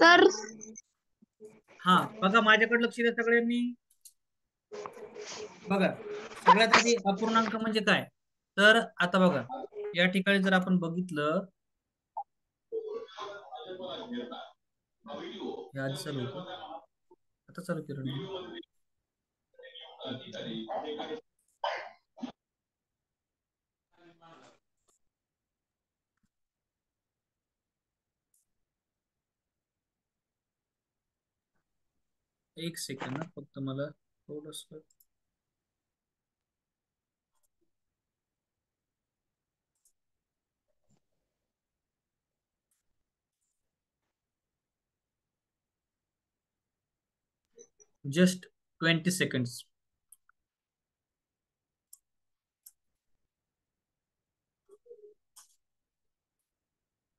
Sir हा बघा, माझ्याकडे लक्ष द्या सगळ्यांनी. बघा, सगळ्यात आधी अपूर्णांक म्हणजे काय. तर आता बघा, या ठिकाणी जर आपण बघितलं, हे आधी चालू होतं, आता चालू केलं नाही. एक सेकंड ना, फक्त मला थोडस. Just 20 seconds.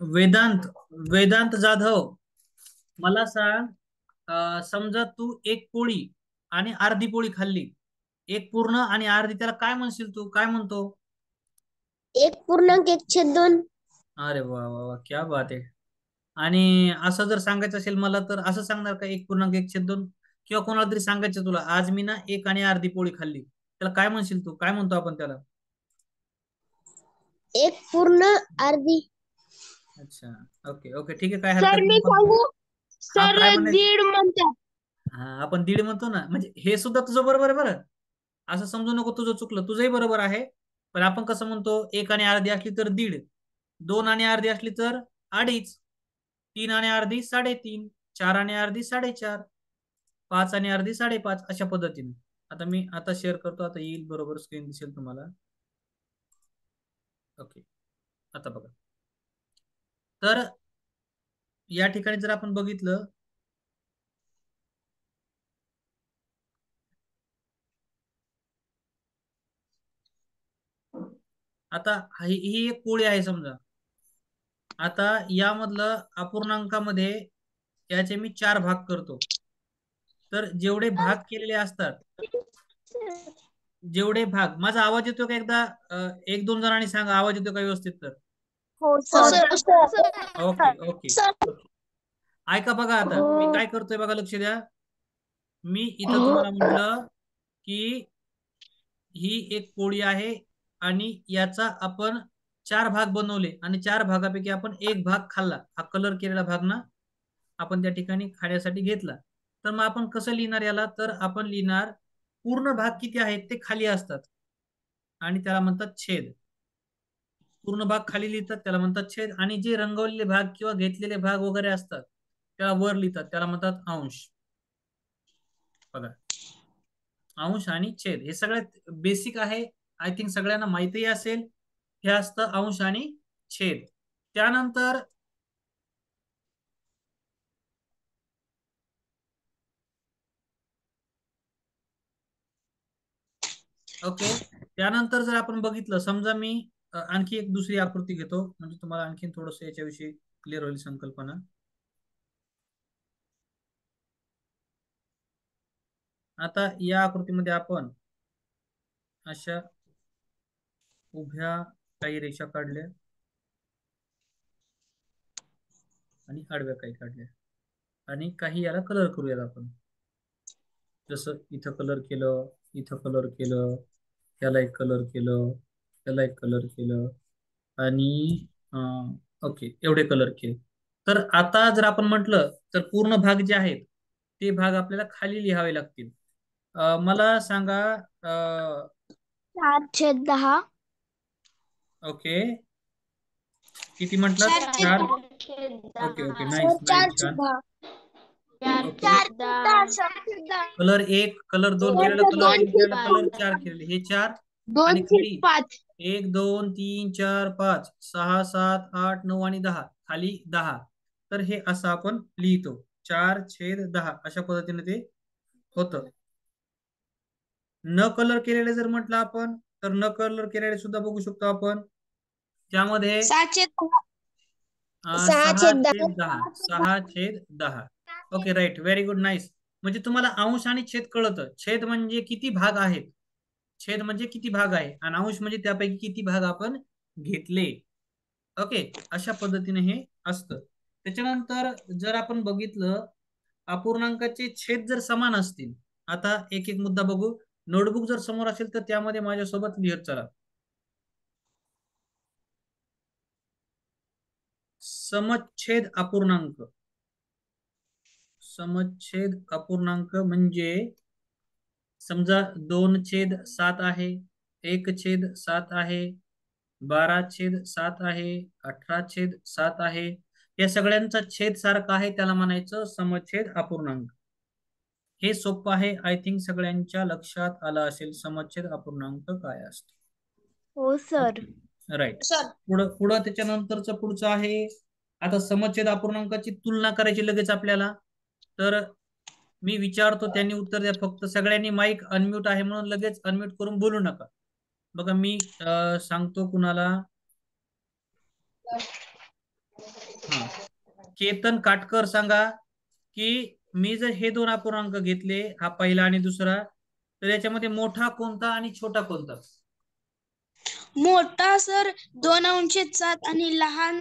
वेदांत वेदांत जाधव, मला सांग, समजा तू एक पोळी आणि अर्धी पोळी खाल्ली, एक पूर्ण आणि अर्धी, त्याला काय म्हणशील तू, काय म्हणतो? 1.1/2. अरे वा वा वा, क्या बात आहे. आणि असं जर सांगायचं असेल मला, तर असं सांगणार का 1.1/2? किंवा कोणाला तरी सांगायचं तुला, आज मी ना एक आणि अर्धी पोळी खाल्ली, त्याला काय म्हणशील तू, काय म्हणतो आपण त्याला? 1.2. अच्छा, ओके ओके, ठीक आहे, काय सर हरकत मी नाही. सांगू, हा, सर काय म्हणायचं? 1.5 म्हणतात. हा, आपण दीड म्हणतो ना, म्हणजे हे सुद्धा तुझं बरोबर आहे बरं. असं समजू नको तुझं चुकलं, तुझंही बरोबर आहे. पण आपण कसं म्हणतो, एक आणि अर्धी असली तर दीड, दोन आणि अर्धी असली तर अडीच, तीन आणि अर्धी 3.5, चार आणि अर्धी 4.5, पाच आणि अर्धी 5.5, अशा पद्धतीने. आता मी आता शेअर करतो, आता येईल बरोबर, स्क्रीन दिसेल तुम्हाला. ओके, आता बघा, तर या ठिकाणी जर आपण बघितलं, आता ही एक पोळी आहे समजा. आता यामधलं अपूर्णांकामध्ये याचे मी 4 भाग करतो. तर जेवढे भाग केलेले असतात, जेवढे भाग, माझा आवाज येतो का एकदा? एक दोन जणांनी सांगा, आवाज येतो का व्यवस्थित? तर हो sir. Sir. Okay okay okay. ऐका, बघा आता मी काय करतोय, बघा लक्ष द्या. मी इथं तुम्हाला म्हटलं की ही एक पोळी आहे आणि याचा आपण 4 भाग बनवले, आणि 4 भागापैकी आपण एक भाग खाल्ला, हा कलर केलेला भाग ना आपण त्या ठिकाणी खाण्यासाठी घेतला. तर मग आपण कसं लिहिणार याला? तर आपण लिहिणार, पूर्ण भाग किती आहेत ते खाली असतात आणि त्याला म्हणतात छेद. पूर्ण भाग खाली लिहितात त्याला म्हणतात छेद, आणि जे रंगवलेले भाग किंवा घेतलेले भाग वगैरे असतात त्याला वर लिहितात, त्याला म्हणतात अंश. बघा, अंश आणि छेद हे सगळ्यात बेसिक आहे, आय थिंक सगळ्यांना माहितीही असेल. हे असतं अंश आणि छेद. त्यानंतर ओके, त्यानंतर जर आपण बघितलं, समजा मी आणखी एक दुसरी आकृती घेतो, म्हणजे तुम्हाला आणखी थोडस याच्याविषयी क्लिअर होईल संकल्पना. आता या आकृतीमध्ये आपण अशा उभ्या काही रेषा काढल्या आणि आडव्या काही काढल्या, आणि काही याला कलर करूयात आपण. जसं इथं कलर केलं, इथं कलर केलं, याला एक कलर केलं, याला एक कलर केलं, आणि ओके, एवढे कलर केले. तर आता जर आपण म्हटलं, तर पूर्ण भाग जे आहेत ते भाग आपल्याला खाली लिहावे लागतील. मला सांगा, 4/10. ओके, किती म्हटलं? 4. ओके ओके, नाईस नाईस, छान. 4/10. ओके, 4/10. कलर 1, कलर 2 केलेलं, कलर 3 केलेलं, कलर 4 केलेले, हे 4. आणि खाली 2/5. 1 2 3 4 5 6 7 8 9 आणि 10, खाली 10. तर हे असं आपण लिहितो, 4/10 अशा पद्धतीने ते होतं. न कलर केलेले जर म्हटलं आपण, तर न कलर केलेले सुद्धा बघू शकतो आपण. त्यामध्ये 6/10. 6/10, 6/10. Okay, right, very good, nice. म्हणजे तुम्हाला अंश आणि छेद कळतं. छेद म्हणजे किती भाग आहेत, छेद म्हणजे किती भाग आहे आणि अंश म्हणजे त्यापैकी किती भाग आपण घेतले. ओके, अशा पद्धतीने हे असतं. त्याच्यानंतर जर आपण बघितलं अपूर्णांकाचे छेद जर समान असतील, आता एक एक मुद्दा बघू. नोटबुक जर समोर असेल तर त्यामध्ये माझ्यासोबत लिहत चला. समच्छेद अपूर्णांक. समच्छेद अपूर्णांक म्हणजे समजा 2/7 आहे, 1/7 आहे, 12/7 आहे, 18/7 आहे. या सगळ्यांचा छेद सारखा आहे, त्याला म्हणायचं समच्छेद अपूर्णांक. हे सोपं आहे, आय थिंक सगळ्यांच्या लक्षात आलं असेल समच्छेद अपूर्णांक काय असतो. हो सर. राईट. पुढं पुढं त्याच्यानंतरचं पुढचं आहे, आता समच्छेद अपूर्णांकाची तुलना करायची लगेच आपल्याला. तर मी विचारतो, त्यांनी उत्तर द्या फक्त. सगळ्यांनी माईक अनम्यूट आहे म्हणून लगेच अनम्यूट करून बोलू नका. बघा मी सांगतो कुणाला. हा, केतन काटकर सांगा की मी जर हे दोन अपूर्णांक घेतले, हा पहिला आणि दुसरा, तर याच्यामध्ये मोठा कोणता आणि छोटा कोणता? मोठा सर 2/7 आणि लहान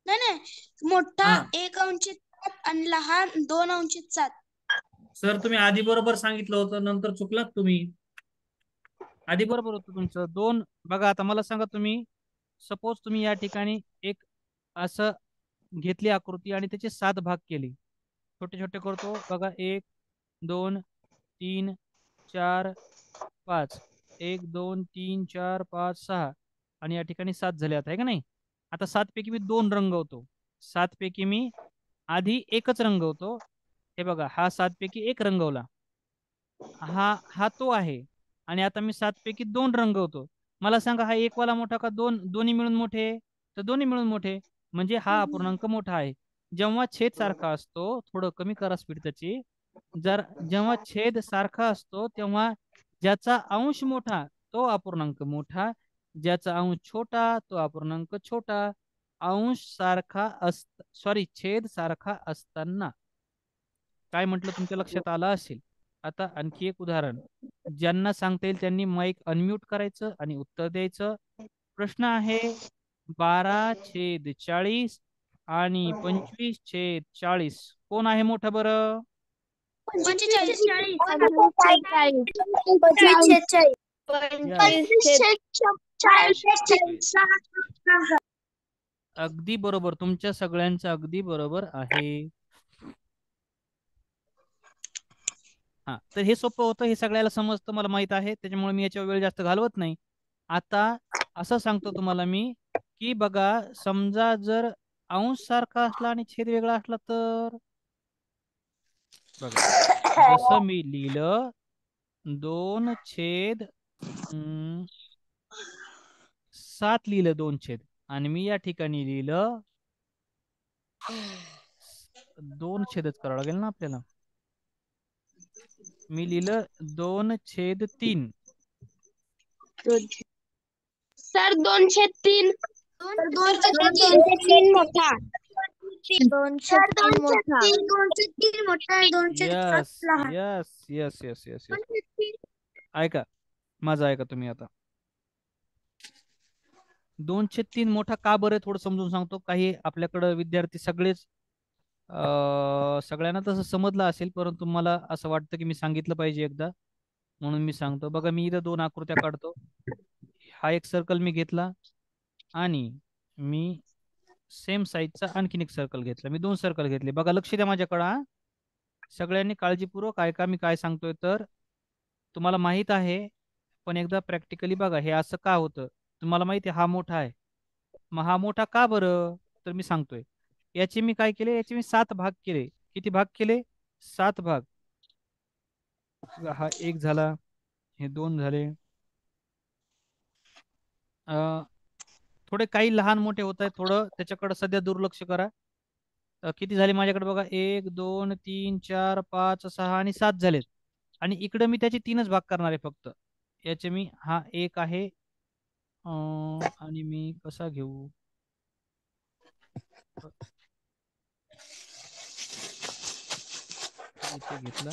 नाही नाही मोठा 1/7 आणि लहान 2/7. सर तुम्ही आधी बरोबर सांगितलं होतं, नंतर चुकलात तुम्ही. आधी बरोबर होतं तुमचं. दोन बघा, आता मला सांगा तुम्ही, सपोज तुम्ही या ठिकाणी एक असं घेतली आकृती आणि त्याचे 7 भाग केले. छोटे छोटे करतो बघा, 1 2 3 4 5, 1 2 3 4 5 6 आणि या ठिकाणी 7 झाले आता, आहे का नाही? आता 7 पैकी मी 2 रंगवतो. 7 पैकी मी आधी एकच रंगवतो. हे बघा, हा 7 पैकी एक रंगवला, हा हा तो आहे. आणि आता मी 7 पैकी 2 रंगवतो. मला सांगा, हा एक वाला मोठा का दोन, दोन्ही मिळून मोठे? तर दोन्ही मिळून मोठे, म्हणजे हा अपूर्णांक मोठा आहे. जेव्हा छेद सारखा असतो, थोडं कमी करा स्पीड त्याची. जेव्हा छेद सारखा असतो तेव्हा ज्याचा अंश मोठा तो अपूर्णांक मोठा, ज्याचा अंश छोटा तो अपूर्णांक छोटा. अंश सारखा सॉरी, छेद सारखा असताना काय म्हटलं तुमच्या लक्षात आलं असेल. आता आणखी एक उदाहरण, ज्यांना सांगता येईल त्यांनी माईक अनम्यूट करायचं आणि उत्तर द्यायचं. प्रश्न आहे 12/40 आणि 25/40, कोण आहे मोठं बरं? 45. 45. अगदी बरोबर, तुमच्या सगळ्यांचं अगदी बरोबर आहे. हा, तर हे सोपं होतं, हे सगळ्याला समजतं, मला माहित आहे, त्याच्यामुळे मी याच्यावर वेळ जास्त घालवत नाही. आता असं सांगतो तुम्हाला मी की बघा, समजा जर अंश सारखा असला आणि छेद वेगळा असला तर बघा, जसं मी लिहिलं 2/7 लिहिलं, 2 आणि मी या ठिकाणी लिहिलं 2 करावं लागेल ना आपल्याला. मी लिहिलं 2/3. सर 2/3. 2/3 मोठा. 2/3 मोठा. 2/3 मोठा. यस 2/7 लहान. Yes yes yes yes yes. ऐका, माझं ऐका तुम्ही आता. 2/3 मोठा का बरं, थोडं समजून सांगतो. काही आपल्याकडं विद्यार्थी सगळेच सगळ्यांना तसं समजलं असेल, परंतु मला असं वाटतं की मी सांगितलं पाहिजे एकदा, म्हणून मी सांगतो. बघा, मी इथं 2 आकृत्या काढतो. हा एक सर्कल मी घेतला आणि मी सेम साईजचा आणखीन एक सर्कल घेतला. मी 2 सर्कल घेतले. बघा, लक्ष द्या माझ्याकडं हा. सगळ्यांनी काळजीपूर्वक ऐका मी काय सांगतोय. तर तुम्हाला माहित आहे, पण एकदा प्रॅक्टिकली बघा हे असं का होतं. तुम्हाला माहिती आहे हा मोठा आहे, मग हा मोठा का बरं, तर मी सांगतोय. याचे मी काय केले, याचे मी 7 भाग केले. किती भाग केले? 7 भाग. हा 1 झाला, हे 2 झाले. थोडे काही लहान मोठे होत आहेत, थोडं त्याच्याकडे सध्या दुर्लक्ष करा. किती झाले माझ्याकडे बघा, 1 2 3 4 5 6 आणि 7 झालेत. आणि इकडे मी त्याचे 3च भाग करणार आहे फक्त. याचे मी, हा 1 आहे, आणि मी कसा घेऊ, इथे घेतला,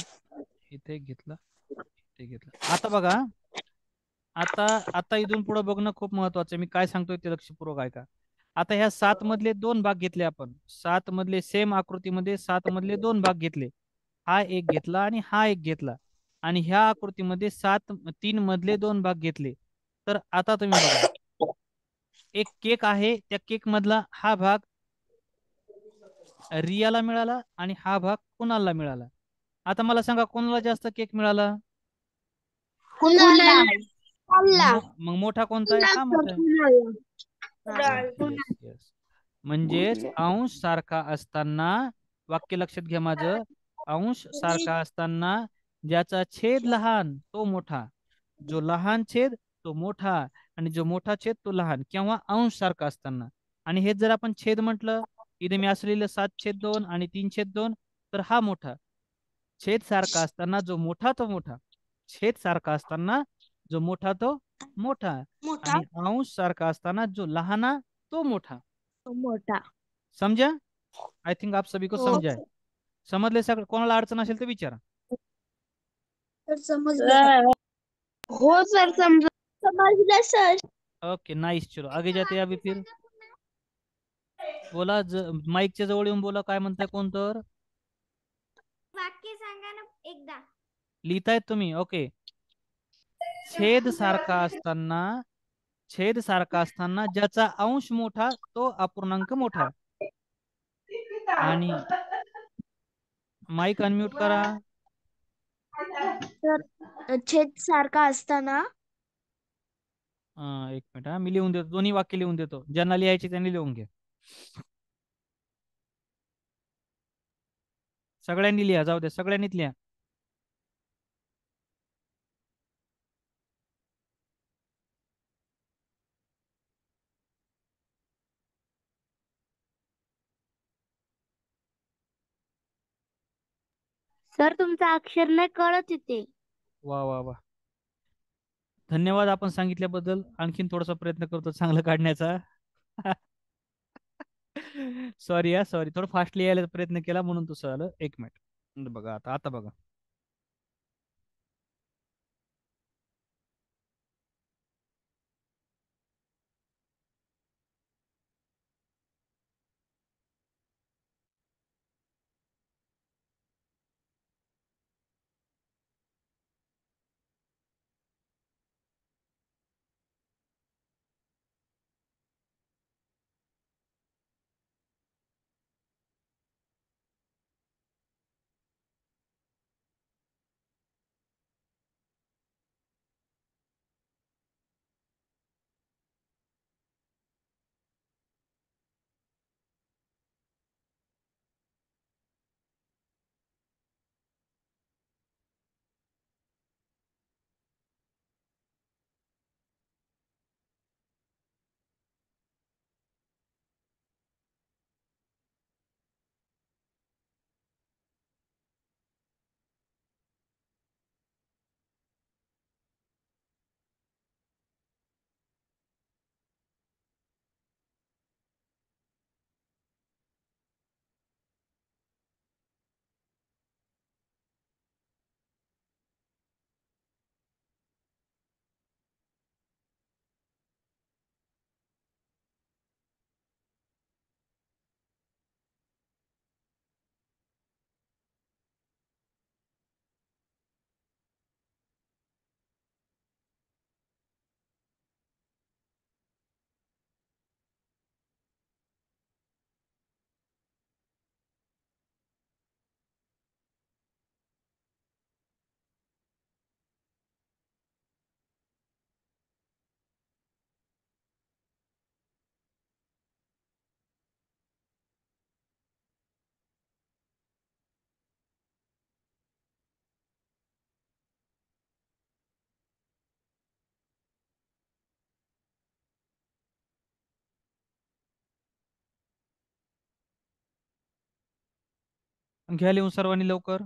इथे घेतला, इथे घेतला. आता बघा, आता आता इथून पुढे बघणं खूप महत्वाचं आहे. मी काय सांगतोय ते लक्षपूर्वक ऐका. आता ह्या 7 मधले 2 भाग घेतले आपण. 7 मधले सेम आकृतीमध्ये 7 मधले 2 भाग घेतले. हा एक घेतला आणि हा एक घेतला. आणि ह्या आकृतीमध्ये 3 मधले 2 भाग घेतले. तर आता तुम्ही बघा, एक केक आहे, त्या केक मधला हा भाग रियाला मिळाला आणि हा भाग कुणालला मिळाला. आता मला सांगा, कोणाला जास्त केक मिळाला? कुणाला मग मोठा कोणता आहे? हा मोठा आहे. Yes yes. म्हणजेच अंश सारखा असताना, वाक्य लक्षात घ्या माझं, अंश सारखा असताना ज्याचा छेद लहान तो मोठा, जो लहान छेद तो मोठा, आणि जो मोठा छेद तो लहान, किंवा अंश सारखा असताना. आणि हे जर आपण छेद म्हटलं, इथे मी असं लिहिलं 7/2 आणि 3/2, तर हा मोठा. छेद सारखा असताना जो मोठा तो मोठा, छेद सारखा असताना जो मोठा तो मोठा, मोठा आणि अंश सारखा असताना जो लहाना तो मोठा. मोठा. समझा? आय थिंक आप सभी को हो समझा है. समजले सगळं? कोणाला अडचण असेल तर विचारा. तर समजलं. हो सर समजलं सर. Okay nice. चलो आगे जाते हैं अभी फिर. बोला, माईकच्या जवळ येऊन बोला, काय म्हणताय कोण तर? वाक्य सांगा ना एकदा. लिहितायत तुम्ही? ओके. छेद सारखा असताना, छेद सारखा असताना ज्याचा अंश मोठा तो अपूर्णांक मोठा. आणि माईक अनम्यूट करा. तर छेद सारखा असताना एक मिनिट हा, मी लिहून देतो, दोन्ही वाक्य लिहून देतो. ज्यांना लिहायचे त्यांनी लिहून घ्या. सगळ्यांनी लिहा, जाऊ द्या, सगळ्यांनीच लिहा. सर तुमचं अक्षर नाही कळत इथे. वा वा वा, धन्यवाद आपण सांगितल्याबद्दल. आणखीन थोडासा प्रयत्न करतो चांगलं काढण्याचा. सॉरी या, सॉरी, थोडं फास्ट लिहायला प्रयत्न केला म्हणून तसं झालं. एक मिनिट बघा, आता आता बघा. घ्या लिहून सर्वांनी लवकर.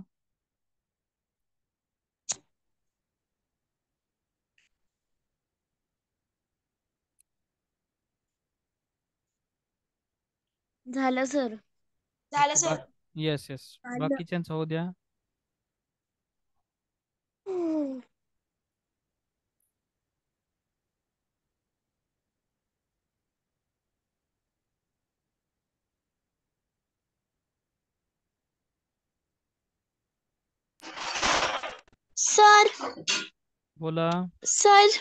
झालं सर. झालं सर. येस येस, बाकीच्यांचं होऊ द्या. सर बोला सर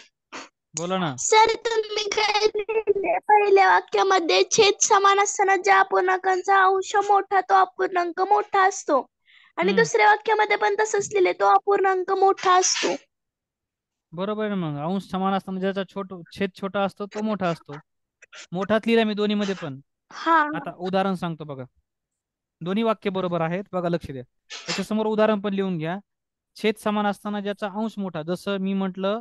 बोला ना. सर तुम्ही काय लिहिले पहिल्या वाक्यामध्ये छेद समान असताना ज्या अपूर्णांकाचा अंश मोठा तो अपूर्णांक मोठा असतो आणि दुसऱ्या वाक्यामध्ये पण तसंच लिहिले तो अपूर्णांक मोठा असतो. बरोबर आहे ना. मग अंश समान असताना ज्याचा छेद छोटा असतो तो मोठा असतो. मोठाच लिहिला मी दोन्ही मध्ये पण. हा आता उदाहरण सांगतो बघा. दोन्ही वाक्य बरोबर आहेत बघा, लक्ष द्या. याच्यासमोर उदाहरण पण लिहून घ्या. छेद समान असताना ज्याचा अंश मोठा, जसं मी म्हटलं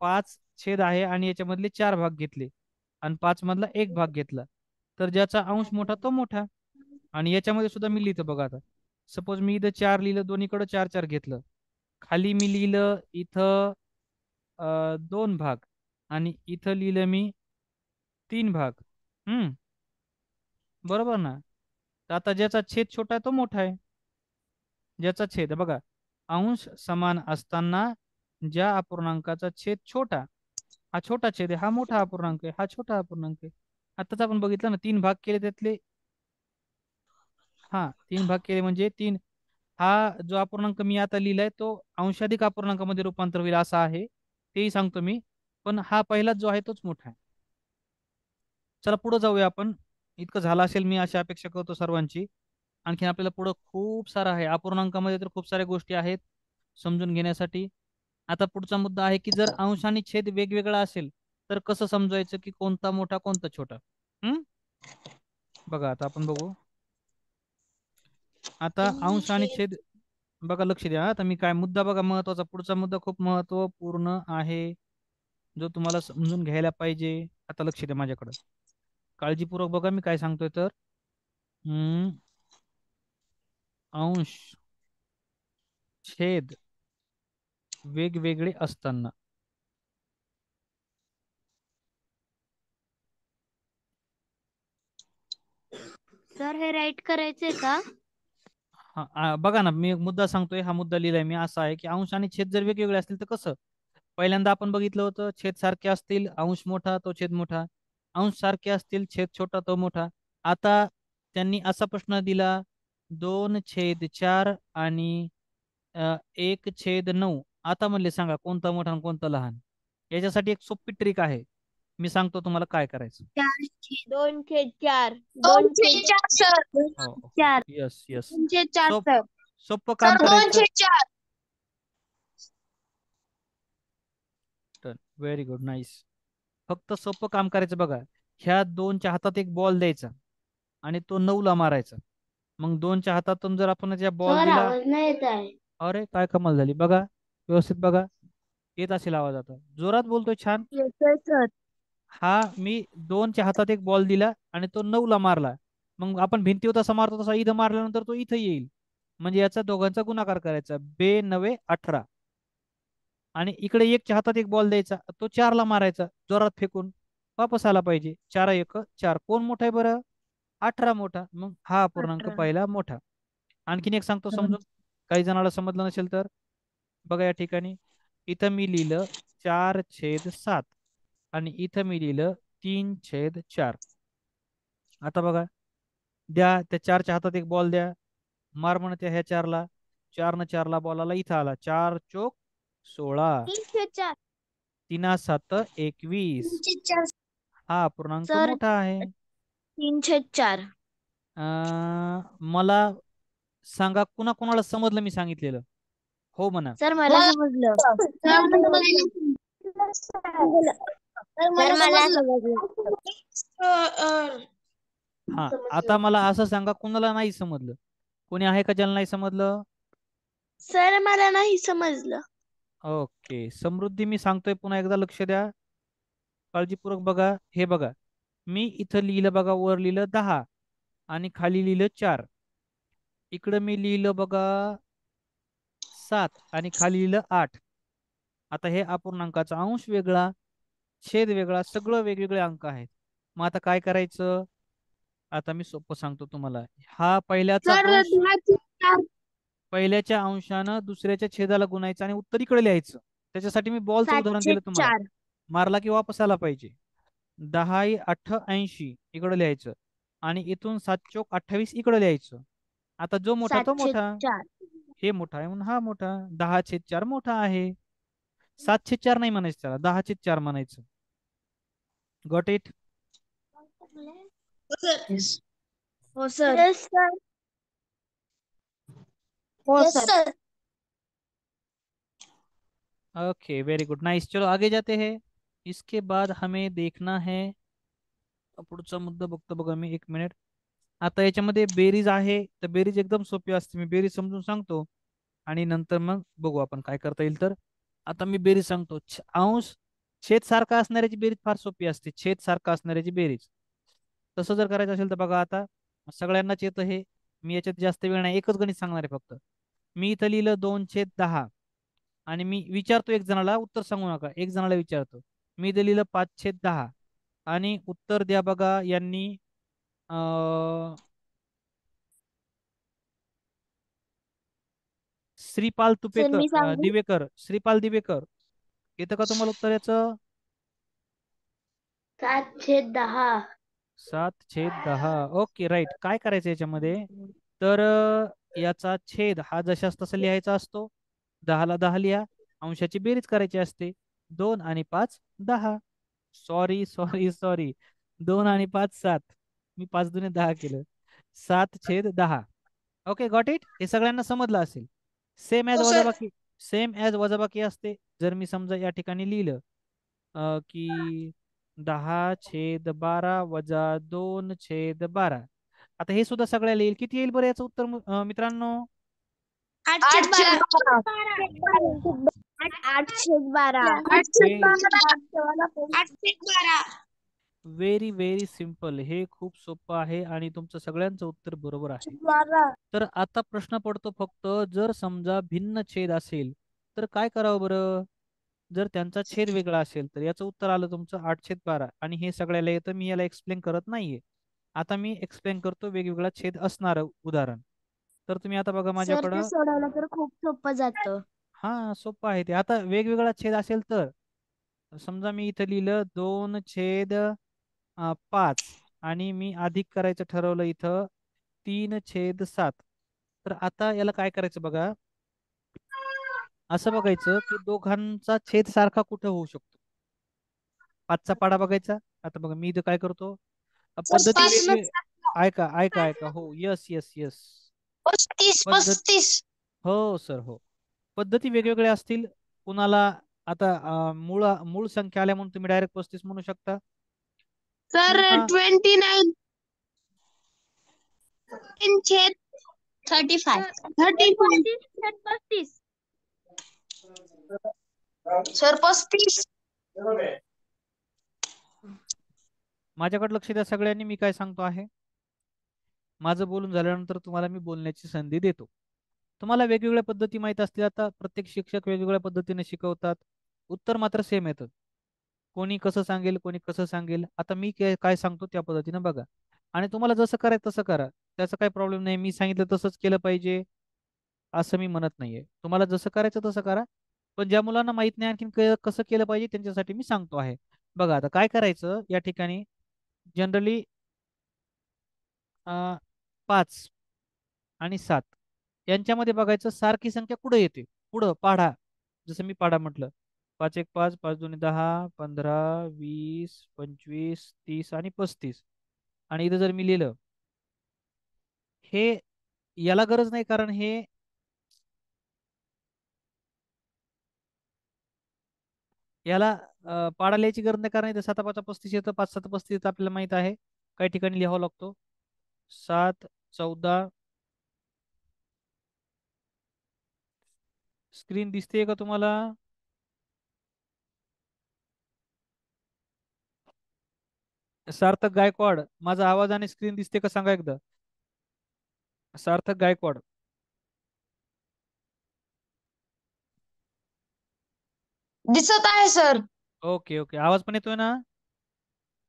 5 छेद आहे आणि याच्यामधले 4 भाग घेतले आणि 5 मधला 1 भाग घेतला, तर ज्याचा अंश मोठा तो मोठा. आणि याच्यामध्ये सुद्धा मी लिहितो बघा. आता सपोज मी इथं 4 लिहिलं, दोन्हीकडे 4 4 घेतलं, खाली मी लिहिलं इथं 2 भाग आणि इथं लिहिलं मी 3 भाग. बरोबर ना. तर आता ज्याचा छेद छोटा आहे तो मोठा आहे. ज्याचा छेद बघा, अंश समान असताना ज्या अपूर्णांकाचा छेद छोटा, हा छोटा छेद आहे, हा मोठा अपूर्णांक आहे, हा छोटा अपूर्णांक आहे. आताच आपण बघितलं ना, 3 भाग केले त्यातले. हा 3 भाग केले म्हणजे 3. हा जो अपूर्णांक मी आता लिहिलाय तो अंशाधिक अपूर्णांकामध्ये रूपांतर होईल असा आहे, तेही सांगतो मी. पण हा पहिलाच जो आहे तोच मोठा आहे. चला पुढे जाऊया आपण. इतकं झालं असेल मी अशी अपेक्षा करतो सर्वांची. आणखीन आपल्याला पुढं खूप सारं आहे. अपूर्णांकामध्ये तर खूप साऱ्या गोष्टी आहेत समजून घेण्यासाठी. आता पुढचा मुद्दा आहे की जर अंश आणि छेद वेगवेगळा असेल तर कसं समजायचं की कोणता मोठा कोणता छोटा. बघा आता आपण बघू. आता अंश आणि छेद बघा, लक्ष द्या. आता मी काय मुद्दा बघा महत्वाचा, पुढचा मुद्दा खूप महत्वपूर्ण आहे जो तुम्हाला समजून घ्यायला पाहिजे. आता लक्ष द्या माझ्याकडं, काळजीपूर्वक बघा मी काय सांगतोय. तर अंश छेद वेगवेगळे असताना सर हे राईट करायचंय का? बघा ना, मी एक मुद्दा सांगतोय, हा मुद्दा लिहिलाय मी. असा आहे की अंश आणि छेद जर वेगवेगळे असतील तर कसं. पहिल्यांदा आपण बघितलं होतं, छेद सारखे असतील, अंश मोठा तो छेद मोठा, अंश सारखे असतील, छेद छोटा तो मोठा. आता त्यांनी असा प्रश्न दिला, 2/4 आणि 1/9. आता म्हणले सांगा कोणता मोठा आणि कोणता लहान. याच्यासाठी एक सोपी ट्रिक आहे, मी सांगतो तुम्हाला काय करायचं. 2/4 2/4 सर. हो, 4 यस यस. 2/4 सर. सोपं काम सर करायचं. 2/4. Very good, nice. फक्त सोपं काम करायचं बघा. ह्या 2च्या हातात एक बॉल द्यायचा आणि तो 9ला मारायचा. मग 2च्या हातातून जर आपण ज्या बॉल सर दिला, आवाज नाही येत आहे. अरे काय कमाल झाली बघा. व्यवस्थित बघा, येत असेल आवाज. आता जोरात बोलतोय, छान. येतोय सर. हा मी 2च्या हातात एक बॉल दिला आणि तो 9ला मारला. मग आपण भिंतीवर तसा मारतो तसा इथं मारल्यानंतर तो इथं येईल. म्हणजे याचा दोघांचा गुणाकार करायचा, 2×9=18. आणि इकडे 1च्या हातात एक बॉल द्यायचा, तो 4ला मारायचा जोरात फेकून, वापस आला पाहिजे. 4×1=4. कोण मोठा आहे बरं? 18 मोठा. मग हा अपूर्णांक 18. पहिला मोठा. आणखीन एक सांगतो समजून, काही जणाला समजलं नसेल तर. बघा या ठिकाणी इथं मी लिहिलं 4/7 आणि इथं मी लिहिलं 3/4. आता बघा, द्या त्या 4च्या हातात एक बॉल द्या, मार म्हणते ह्या 4ला. 4×4 बॉलाला इथं आला, 4×4=16. 3/4 3×7=21. 3/4 हा अपूर्णांक सर. मोठा आहे. 3/4 मला सांगा कुणा कुणाला समजलं मी सांगितलेलं. हो म्हणा. सर मला समजलं. सर मला समजलं. हा आता मला असं सांगा कुणाला नाही समजलं. कोणी आहे का ज्याला नाही समजलं? सर मला नाही समजलं. ओके, समृद्धी मी सांगतोय पुन्हा एकदा, लक्ष द्या, काळजीपूर्वक बघा. हे बघा, मी इथं लिहिलं बघा, वर लिहिलं 10 आणि खाली लिहिलं 4. इकडं मी लिहिलं बघा 7 आणि खाली लिहिलं 8. आता हे अपूर्णांकाचा अंश वेगळा, छेद वेगळा, सगळं वेगवेगळे अंक आहेत. मग आता काय करायचं? आता मी सोपं सांगतो तुम्हाला. हा पहिल्याचा सर अंश 10/4 पहिल्याच्या अंशानं दुसऱ्याच्या छेदाला गुणायचं आणि उत्तर इकडे लिहायचं. त्याच्यासाठी मी बॉलचं उदाहरण दिलं तुम्हाला. 7/4 मारला की वापस आला पाहिजे. 10×8=80 इकडे लिहायचं आणि इथून 7×4=28 इकडे लिहायचं. आता जो मोठा तो मोठा. 7/4 हे मोठा आहे म्हणून हा मोठा. 10/4 मोठा आहे. 7/4 नाही म्हणायचं त्याला, 10/4 म्हणायचं. Got it? हो सर. Yes sir. हो sir. Okay, very good, nice. चलो आगे जाते हैं. इसके बाद हमें देखना है पुढचा मुद्दा. बघतो बघा मी, 1 मिनिट. आता याच्यामध्ये बेरीज आहे, तर बेरीज एकदम सोपी असते. मी बेरीज समजून सांगतो आणि नंतर मग बघू आपण काय करता येईल. तर आता मी बेरीज सांगतो. अंश छेद सारखा असणाऱ्याची बेरीज फार सोपी असते. छेद सारखा असणाऱ्याची बेरीज. तसं जर करायचं असेल तर बघा, आता सगळ्यांनाच येतं हे. मी याच्यात जास्त वेळ नाही, एकच गणित सांगणार आहे फक्त. मी इथं लिहिलं 2/10 आणि मी विचारतो एक जणाला, उत्तर सांगू नका, एक जणाला विचारतो. मी इथं लिहिलं 5/10 आणि उत्तर द्या बघा यांनी. श्रीपाल सर तुपेकर, मी सांगू? दिवेकर, श्रीपाल दिवेकर, येतं का तुम्हाला उत्तर याचं? 7/10. 7/10. Okay, right. काय करायचं याच्यामध्ये, तर याचा छेद हा जशास तसा लिहायचा असतो. 10ला 10 लिहा. अंशाची बेरीज करायची असते. 2 आणि 5 10. सॉरी सॉरी सॉरी, 2 आणि 5 7. मी 5 दुने 10 केलं. 7/10. Okay, got it. हे सगळ्यांना समजलं असेल. सेम ॲज हो सर. वजाबाकी, सेम ॲज वजाबाकी असते. जर मी समजा या ठिकाणी लिहिलं की 10/12 वजा 2/12. आता हे सुद्धा सगळ्याला येईल. किती येईल बरं याचं उत्तर मित्रांनो? 8/12. 8/12. 8/12. Very very simple. हे खूप सोपं आहे आणि तुमचं सगळ्यांचं उत्तर बरोबर आहे. तर आता प्रश्न पडतो फक्त, जर समजा भिन्न छेद असेल तर काय करावं बरं? जर त्यांचा छेद वेगळा असेल तर याचं उत्तर आलं तुमचं 8/12 आणि हे सगळ्याला येतं. मी याला एक्सप्लेन करत नाहीये. आता मी एक्सप्लेन करतो वेगवेगळा छेद असणारं उदाहरण. तर तुम्ही आता बघा सर ते माझ्याकडं. सोडवलं तर खूप सोपं जातं. हा, सोपं आहे ते. आता वेगवेगळा छेद असेल तर समजा मी इथं लिहिलं 2/5 आणि मी अधिक करायचं ठरवलं इथं 3/7. तर आता याला काय करायचं बघा, असं बघायचं की दोघांचा छेद सारखा कुठं होऊ शकतो. 5चा पाडा बघायचा. आता बघा मी इथं काय करतो, सर पद्धती 5 न वेगवेगळी. ऐका ऐका ऐका, हो, यस यस यस. 35. पद्धत, हो सर, हो. पद्धती वेगवेगळ्या असतील. कुणाला आता मूळ मूळ संख्या आल्या म्हणून तुम्ही डायरेक्ट 35 म्हणू शकता. सर किंवा 29 छेद 35. 35. सर 35. माझ्याकडे लक्ष द्या सगळ्यांनी, मी काय सांगतो आहे. माझं बोलून झाल्यानंतर तुम्हाला मी बोलण्याची संधी देतो. तुम्हाला वेगवेगळ्या पद्धती माहीत असतील. आता प्रत्येक शिक्षक वेगवेगळ्या पद्धतीने शिकवतात. उत्तर मात्र सेम येतं. कोणी कसं सांगेल, कोणी कसं सांगेल. आता मी काय सांगतो त्या पद्धतीने बघा आणि तुम्हाला जसं करायचं तसं करा. त्याचा काही प्रॉब्लेम नाही. मी सांगितलं तसंच केलं पाहिजे असं मी म्हणत नाहीये. तुम्हाला जसं करायचं तसं करा. पण ज्या मुलांना माहित नाही आणखीन कसं केलं पाहिजे त्यांच्यासाठी मी सांगतो आहे. बघा आता काय करायचं या ठिकाणी, जनरली 5 आणि 7 यांच्यामध्ये बघायचं सारखी संख्या कुठं येते. पुढं पाढा. जसं मी पाढा म्हटलं, 5 1 5, 5 2 10, 15 20 25 30 आणि 35. आणि इथं जर मी लिहिलं हे, याला गरज नाही कारण हे याला पाडा लिहायची गरज नाही कारण इथं 7 5 35 येतं, 5 7 35 येतं, आपल्याला माहित आहे. काही ठिकाणी लिहावं लागतो. 7 14. स्क्रीन दिसते का तुम्हाला? सार्थक गायकवाड, माझा आवाज आणि स्क्रीन दिसते का सांगा एकदा. सार्थक गायकवाड. दिसत आहे सर. ओके ओके, आवाज पण येतोय ना?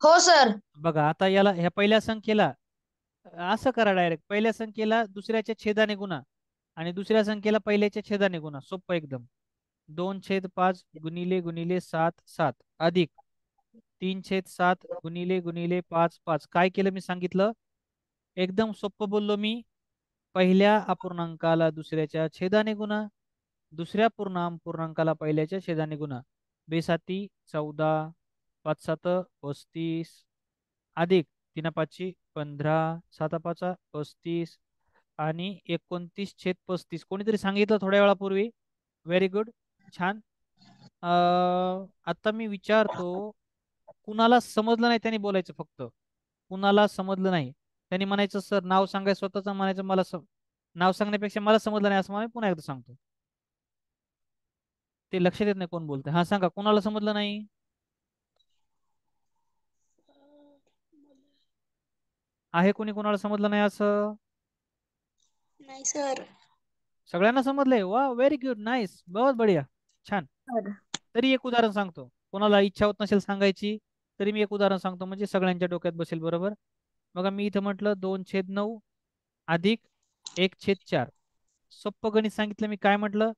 हो सर. बघा आता याला, ह्या पहिल्या संख्येला असं करा, डायरेक्ट पहिल्या संख्येला दुसऱ्याच्या छेदाने गुणा आणि दुसऱ्या संख्येला पहिल्याच्या छेदाने गुणा. सोपं एकदम. 2/5 गुणिले गुणिले 7 7 अधिक 3/7 गुणिले गुणिले 5 5. काय केलं मी सांगितलं, एकदम सोपं बोललो मी. पहिल्या अपूर्णांकाला दुसऱ्याच्या छेदाने गुणा, दुसऱ्या पूर्णांकाला पहिल्याच्या छेदाने गुणा. बेसाती 14, 5 7 35 अधिक 3 5 15, 7 5 35 आणि 29/35. कोणीतरी सांगितलं थोड्या वेळापूर्वी. व्हेरी गुड, छान. आता मी विचारतो, कुणाला समजलं नाही त्यांनी बोलायचं फक्त. कुणाला समजलं नाही त्यांनी म्हणायचं सर नाव सांगायचं, स्वतःच म्हणायचं मला नाव सांगण्यापेक्षा मला समजलं नाही असं मला पुन्हा एकदा सांगतो. ते लक्षात येत नाही कोण बोलतंय. हा सांगा, कुणाला समजलं नाही? आहे कोणी कुणाला समजलं नाही असं? नाही सर. सगळ्यांना समजलंय. वा, व्हेरी गुड, नाईस, बहुत बढिया, छान. तरी एक उदाहरण सांगतो, कोणाला इच्छा होत नसेल सांगायची तरी मी एक उदाहरण सांगतो म्हणजे सगळ्यांच्या डोक्यात बसेल. बरोबर बघा, मी इथं म्हटलं 2/9 अधिक 1/4. सोप्प गणित सांगितलं. मी काय म्हटलं?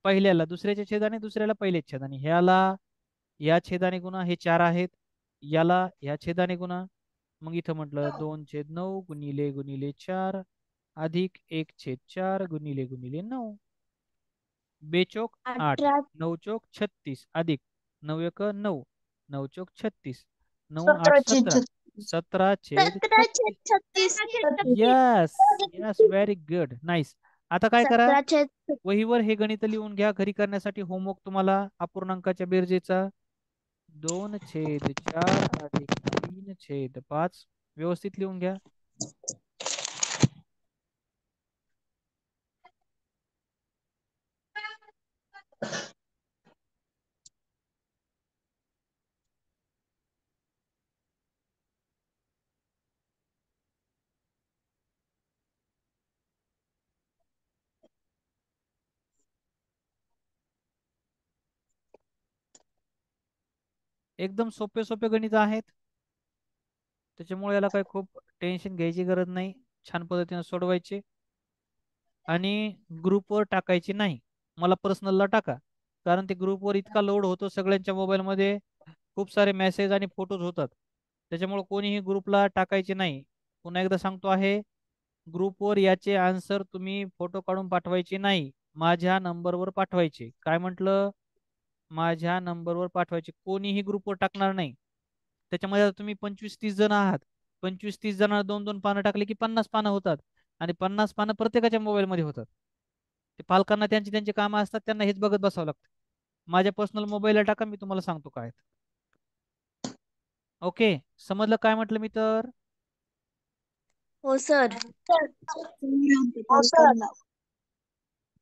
पहिल्याला दुसऱ्याच्या छेदाने, दुसऱ्याला पहिल्याच्या छेदाने. ह्याला या छेदाने गुणा, हे 4 आहेत. याला या छेदाने गुणा. मग इथं म्हटलं 2/9 गुणिले गुणिले 4 अधिक 1/4 गुणिले गुणिले 9. बेचोक 8, 9 चोक 36 अधिक 9 1 9, 9 चोक 36, 9 8 17, 17/36. Yes yes, very good, nice. आता काय करा, वहीवर हे गणित लिहून घ्या. घरी करण्यासाठी होमवर्क तुम्हाला अपूर्णांकाच्या बेरजेचा. 2/4 अधिक 3/5 व्यवस्थित लिहून घ्या. एकदम सोपे सोपे गणित आहेत, त्याच्यामुळे याला काही खूप टेन्शन घ्यायची गरज नाही. छान पद्धतीने सोडवायचे आणि ग्रुपवर टाकायचे नाही. मला पर्सनलला टाका, कारण ते ग्रुपवर इतका लोड होतो, सगळ्यांच्या मोबाईलमध्ये खूप सारे मेसेज आणि फोटोज होतात. त्याच्यामुळे कोणीही ग्रुपला टाकायचे नाही. पुन्हा एकदा सांगतो आहे, ग्रुपवर याचे आन्सर तुम्ही फोटो काढून पाठवायचे नाही, माझ्या नंबरवर पाठवायचे. काय म्हटलं? माझ्या नंबरवर पाठवायचे. कोणीही ग्रुपवर टाकणार नाही. त्याच्यामध्ये आता तुम्ही 25-30 जण आहात, 25-30 जणांना 2-2 पानं टाकले की 50 पानं होतात आणि 50 पानं प्रत्येकाच्या मोबाईलमध्ये होतात. ते पालकांना त्यांची त्यांची कामं असतात, त्यांना हेच बघत बसावं लागतं. माझ्या पर्सनल मोबाईलला टाका, मी तुम्हाला सांगतो काय. ओके, समजलं काय म्हटलं मी तर? हो सर.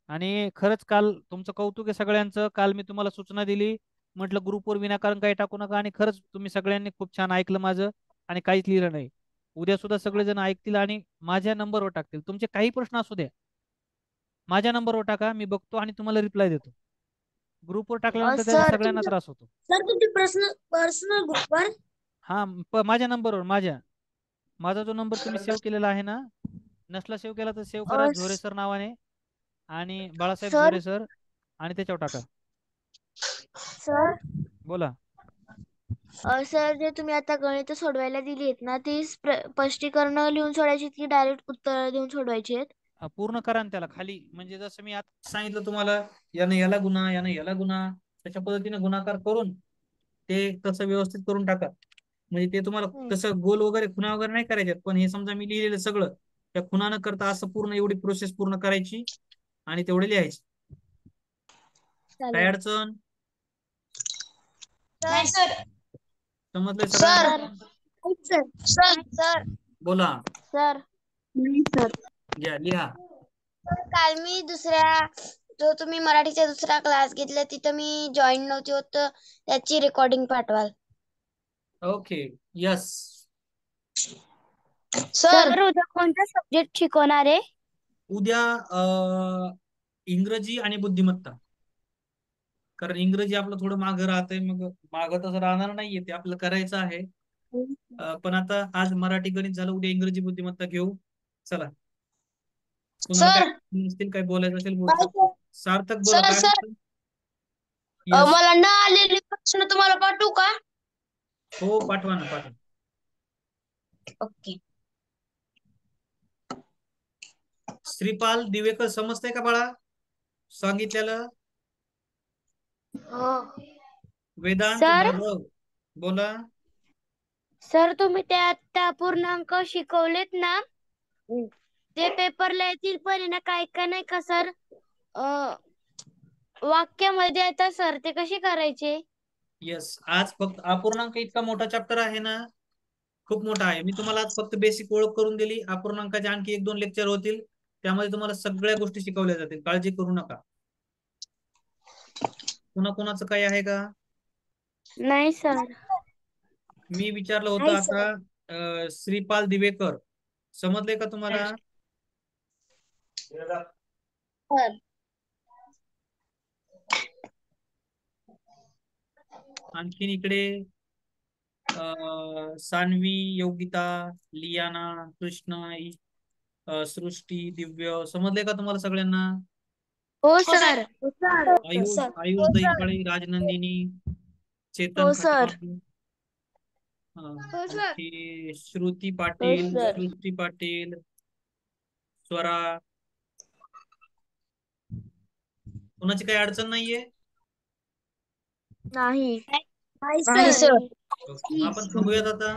आणि खरंच काल तुमचं कौतुक आहे सगळ्यांचं. काल मी तुम्हाला सूचना दिली, म्हटलं ग्रुपवर विनाकारण काही टाकू नका, आणि खरंच तुम्ही सगळ्यांनी खूप छान ऐकलं माझं आणि काहीच लिहिलं नाही. उद्या सुद्धा सगळेजण ऐकतील आणि माझ्या नंबरवर टाकतील. तुमचे काही प्रश्न असू द्या, माझ्या नंबरवर टाका, मी बघतो आणि तुम्हाला रिप्लाय देतो. ग्रुपवर टाकल्यानंतर त्याचा सर सगळ्यांना त्रास होतो. सर तुमची पर्सनल ग्रुपवर. हा, माझ्या नंबरवर, माझा जो नंबर तुम्ही सेव्ह केलेला आहे ना, नसला सेव्ह केला तर सेव्ह करा, झोरे सर नावाने, आणि बाळासाहेब सर झोरे सर, आणि त्याच्यावर टाका. सर बोला. सर, जे तुम्ही आता गणित सोडवायला दिली आहेत ना, ती स्पष्टीकरण लिहून सोडायची की डायरेक्ट उत्तर देऊन सोडवायची आहेत? पूर्ण करा ना त्याला खाली, म्हणजे जसं मी आता सांगितलं तुम्हाला, यानं याला गुणा, यानं याला गुणा, त्याच्या पद्धतीने गुणाकार करून ते तसं व्यवस्थित करून टाका. म्हणजे ते तुम्हाला तसं गोल वगैरे खुणा वगैरे नाही करायच्यात, पण हे समजा मी लिहिलेलं सगळं त्या खुणा न करता असं पूर्ण एवढी प्रोसेस पूर्ण करायची आणि तेवढे लिहायचे. काय अडचण? नाही सर. समजलंय सगळ्यांना? सर बोला. सर घ्या लिहा. काल मी जो तुम्ही मराठीचा दुसरा क्लास घेतला तिथं मी जॉईन नव्हती होत, त्याची रेकॉर्डिंग पाठवाल? Okay, yes. सर उद्या कोणता सब्जेक्ट शिकवणार आहे? उद्या इंग्रजी आणि बुद्धिमत्ता. कारण इंग्रजी आपलं थोडं मागं राहतंय, मग मागं तसं राहणार नाहीये, ते आपलं करायचं आहे. पण आता आज मराठी गणित झालं, उद्या इंग्रजी बुद्धिमत्ता घेऊ. चला, सर काही बोलायचं असेल बोलतो. सार्थक बोला. काय बोलतो? मला न आलेले प्रश्न तुम्हाला पाठवू का? हो, पाठवा ना, पाठवा. ओके. श्रीपाल दिवेकर समजतंय का बाळा सांगितलेलं? वेदांत सर भार्गव बोला. सर तुम्ही त्या पूर्णांक शिकवलेत ना ते पेपरला येतील पण आहे ना काय काय नाही का सर वाक्यामध्ये येतात सर ते कसे करायचे? येस, आज फक्त अपूर्णांक इतका मोठा चॅप्टर आहे ना, खूप मोठा आहे. मी तुम्हाला आज फक्त बेसिक ओळख करून दिली. अपूर्णांकाचे आणखी 1-2 लेक्चर होतील, त्यामध्ये तुम्हाला सगळ्या गोष्टी शिकवल्या जातील. काळजी करू नका. कोणाचं काय आहे का? नाही सर. मी विचारलं होतं आता श्रीपाल दिवेकर समजले का तुम्हाला? आणखीन इकडे सान्वी, योगिता, लियाना, कृष्ण, सृष्टी, दिव्य समजले का तुम्हाला सगळ्यांना? हो सर. आयुष दैफळे, राजनंदिनी, चेतन हो सर. पाटील, आणखी श्रुती पाटील, सृष्टी पाटील, स्वरा. कोणाची काही अडचण नाहीये? नाही. आपण थांबूयात आता.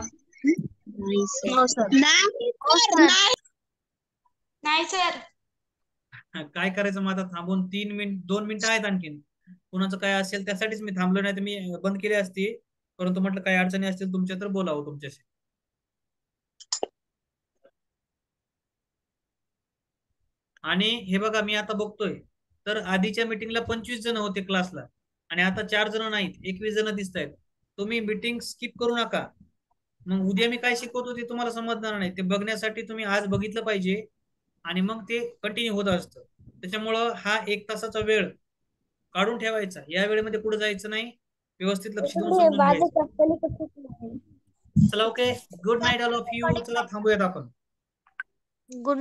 नाही सर. काय करायचं मग आता थांबून 2 मिनिटं आहेत आणखीन. कुणाचं काय असेल त्यासाठीच मी थांबलो, नाही तर मी बंद केली असती. परंतु म्हटलं काही अडचणी असतील तुमच्या तर बोलावं तुमच्याशी. आणि हे बघा मी आता बघतोय तर आधीच्या मीटिंगला 25 जण होते क्लासला आणि आता 4 जण नाहीत, 21 जण दिसत आहेत. तुम्ही मीटिंग स्किप करू नका. मग उद्या मी काय शिकवतो ते तुम्हाला समजणार नाही. ते बघण्यासाठी तुम्ही आज बघितलं पाहिजे आणि मग ते कंटिन्यू होत असतं. त्याच्यामुळं हा 1 तासाचा वेळ काढून ठेवायचा. या वेळेमध्ये पुढे जायचं नाही, व्यवस्थित लक्ष देऊन समजून घ्यायचं. चला okay, good night all of you. चला थांबूयात आपण. गुड